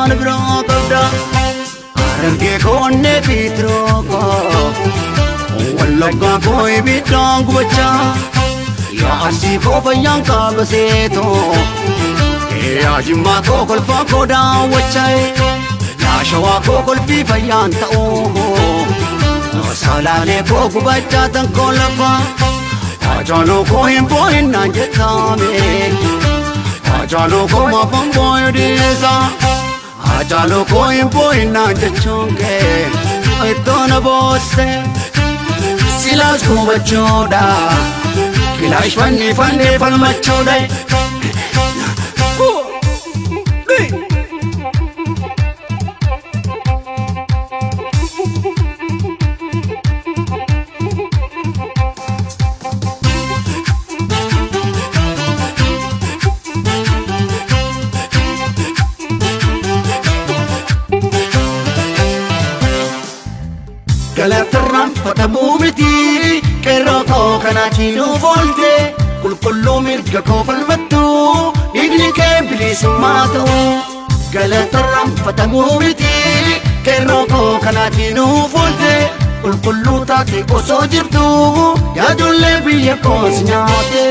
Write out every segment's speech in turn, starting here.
waan biraa qabda argee koonne fiitiroo wallaggaa koo ibiddaan gubachaa yaa asii koo fayyaan qaabaseetoo yaa jimmaa koo kolfaa koo daawwachaa yaa shawaa koo kolfii fayyaan ta'uu salaalee koo gubachaa tan koo lafaa ajaaloo koo hin boo'innaan jettaame ajaaloo koo maafan boo'e dhiisa ajaaloo koo hin boo'innaan jechuun kee ittoo na boosse silaas gubachuudha kilaash fannee falmachuudha. Galatarraan fadhamuu miti qeerroo koo kanaatiin volte qulqulluu mirga koo falmattu dhiigni kee bilisummaa ta'u. Galatarraan fadhamuu miti qeerroo koo kanaatiin volte qulqulluu taate osoo jirtu yaadollee biyya koos nyaate.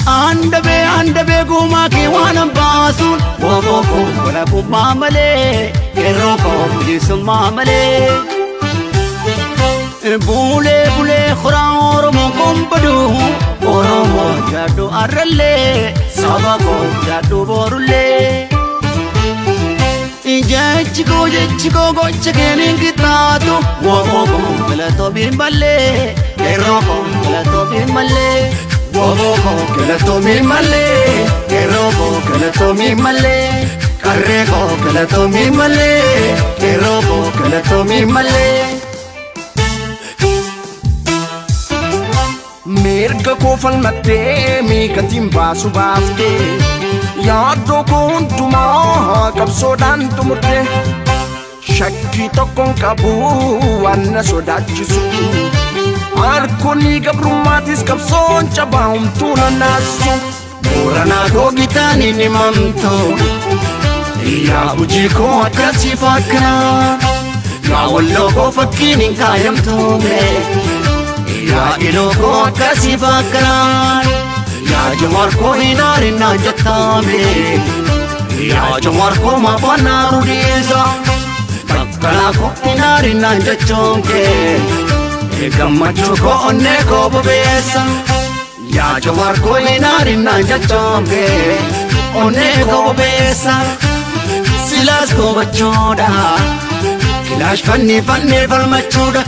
Andabe guma ki waan baasun wobo wala kuma male qeerroo koo bilisummaa malee bule khura oromoo kumbadu oromoo jaaddu arralee saba koo jaaddu borulee jechiko gocha keenin kitaatu wobo galatoo bimbalee qeerroo koo galatoo bimbalee. Wobo galatoo malee qeerroo galatoo malee qarree galatoo malee qeerroo galatoo malee. Mirga koo falmattee miikatiin baasu baaftee yaaddoo koo hundumaa qabsoodhaan xumurte shakkii tokkoon qabu waan na sodaachisu. Arkoni gabrummatis qabsoon cabaa'umtuu nanaasu Booranaa googitaani ni mamto yaa hojii koo akkasii fakkaa yaa walloo koo fakkiin hin kaayamtoome yaa iloo koo akkasii fakkaa yaa jawaar koo hin aarinnaan jettaame yaa jawaar koo maafaan naaru dhiisa bakkalaa koo hin aarinnaan jechoon kee. Gammachuu koo onnee koo bobeessa yaa jawaar koo hin aarinnaan jechoon kee onnee koo bobeessa silaas gubachuudha kilaash fannee falmachuudha.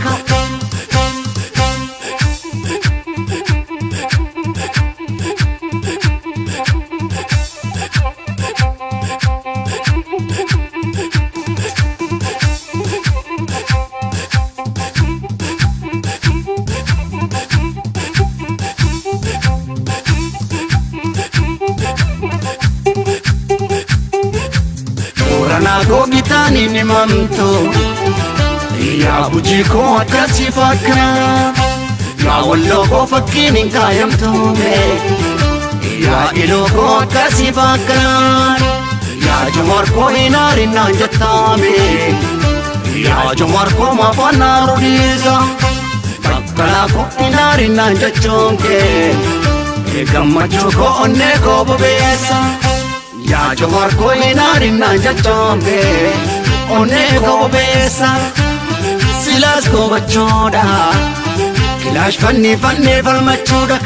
Booranaa googitaani ni mamto yaa hojii koo akkasii fakkaa yaa walloo koo fakkiin hin kaayamtoome yaa iloo koo akkasii fakkaa yaa jawaar koo hin aarinnaan jettaame yaa jawaar koo maafaan naaru dhiisa bakkalaa koo hin aarinnaan jechoon kee gammachuu koo onnee koo bobeessa. yaa jawaar koo hin aarinnaan jechoon kee onnee koo bobeessa silaas gubachuudha kilaash fannee falmachuudha.